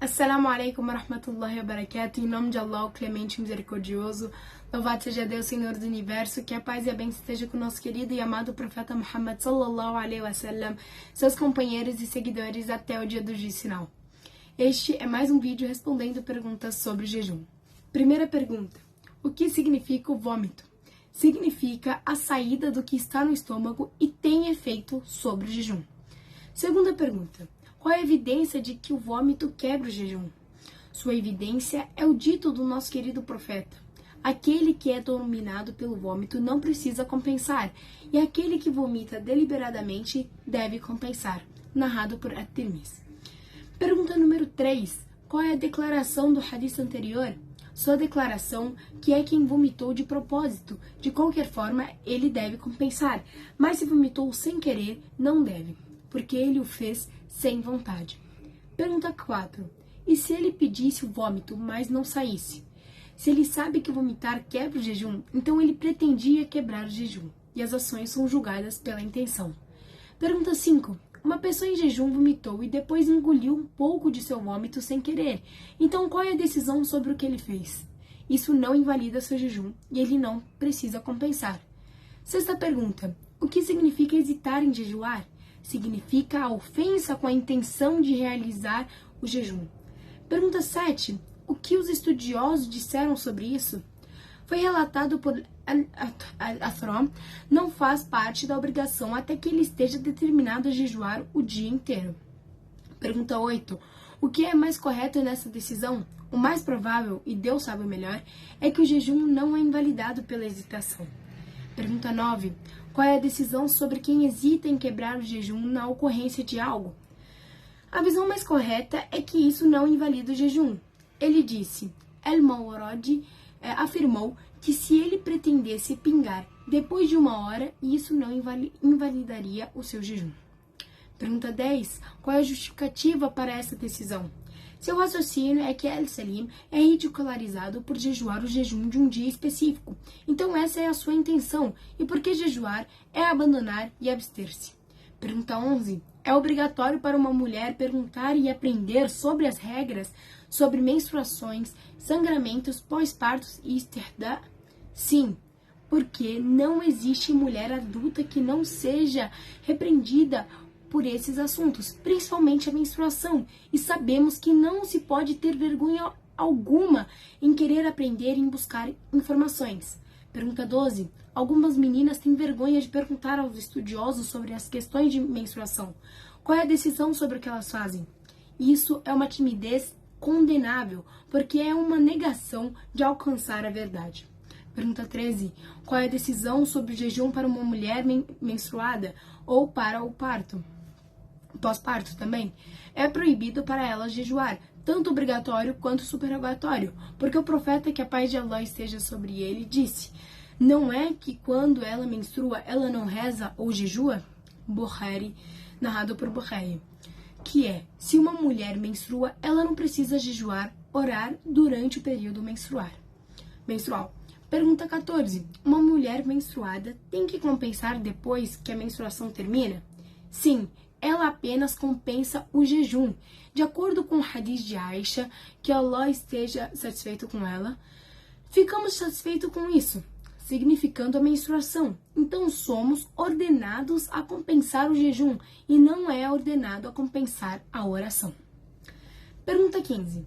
Assalamu alaikum wa rahmatullahi wa barakatuh. Em nome de Allah, o clemente e misericordioso. Louvado seja Deus, Senhor do Universo. Que a paz e a bênção esteja com o nosso querido e amado profeta Muhammad sallallahu alaihi wasallam, seus companheiros e seguidores até o dia do juízo final. Este é mais um vídeo respondendo perguntas sobre jejum. Primeira pergunta: o que significa o vômito? Significa a saída do que está no estômago e tem efeito sobre o jejum. Segunda pergunta: qual é a evidência de que o vômito quebra o jejum? Sua evidência é o dito do nosso querido profeta: aquele que é dominado pelo vômito não precisa compensar, e aquele que vomita deliberadamente deve compensar. Narrado por At-Tirmizi. Pergunta número 3. Qual é a declaração do hadith anterior? Sua declaração que é quem vomitou de propósito. De qualquer forma, ele deve compensar, mas se vomitou sem querer, não deve, porque ele o fez sem vontade. Pergunta 4. E se ele pedisse o vômito, mas não saísse? Se ele sabe que vomitar quebra o jejum, então ele pretendia quebrar o jejum, e as ações são julgadas pela intenção. Pergunta 5. Uma pessoa em jejum vomitou e depois engoliu um pouco de seu vômito sem querer. Então qual é a decisão sobre o que ele fez? Isso não invalida seu jejum e ele não precisa compensar. Sexta pergunta. O que significa hesitar em jejuar? Significa a ofensa com a intenção de realizar o jejum. Pergunta 7. O que os estudiosos disseram sobre isso? Foi relatado por Al-Athram, não faz parte da obrigação até que ele esteja determinado a jejuar o dia inteiro. Pergunta 8. O que é mais correto nessa decisão? O mais provável, e Deus sabe o melhor, é que o jejum não é invalidado pela hesitação. Pergunta 9. Qual é a decisão sobre quem hesita em quebrar o jejum na ocorrência de algo? A visão mais correta é que isso não invalida o jejum. Ele disse: El-Mawardi afirmou que se ele pretendesse pingar depois de 1 hora, isso não invalidaria o seu jejum. Pergunta 10. Qual é a justificativa para essa decisão? Seu raciocínio é que El-Salim é ridicularizado por jejuar o jejum de um dia específico. Então essa é a sua intenção, e porque jejuar é abandonar e abster-se. Pergunta 11. É obrigatório para uma mulher perguntar e aprender sobre as regras sobre menstruações, sangramentos, pós-partos e istihda? Sim, porque não existe mulher adulta que não seja repreendida por esses assuntos, principalmente a menstruação, e sabemos que não se pode ter vergonha alguma em querer aprender e em buscar informações. Pergunta 12. Algumas meninas têm vergonha de perguntar aos estudiosos sobre as questões de menstruação. Qual é a decisão sobre o que elas fazem? Isso é uma timidez condenável, porque é uma negação de alcançar a verdade. Pergunta 13. Qual é a decisão sobre o jejum para uma mulher menstruada ou para o parto? Pós-parto também. É proibido para ela jejuar, tanto obrigatório quanto superrogatório, porque o profeta, que a paz de Allah esteja sobre ele, disse: não é que quando ela menstrua, ela não reza ou jejua? Bukhari, narrado por Bukhari. Que é, se uma mulher menstrua, ela não precisa jejuar, orar durante o período menstrual. Pergunta 14. Uma mulher menstruada tem que compensar depois que a menstruação termina? Sim, ela apenas compensa o jejum. De acordo com o hadith de Aisha, que Allah esteja satisfeito com ela, ficamos satisfeitos com isso, significando a menstruação. Então somos ordenados a compensar o jejum e não é ordenado a compensar a oração. Pergunta 15.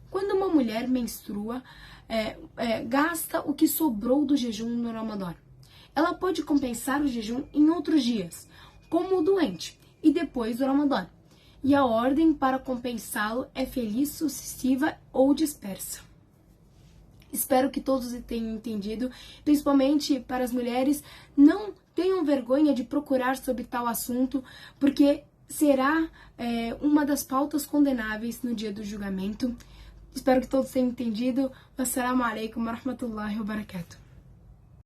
Quando uma mulher menstrua, gasta o que sobrou do jejum no Ramadã, ela pode compensar o jejum em outros dias, como o doente, e depois do Ramadã. E a ordem para compensá-lo é feliz, sucessiva ou dispersa. Espero que todos tenham entendido, principalmente para as mulheres. Não tenham vergonha de procurar sobre tal assunto, porque será uma das pautas condenáveis no dia do julgamento. Espero que todos tenham entendido. Assalamu alaikum wa rahmatullahi wa barakatuh.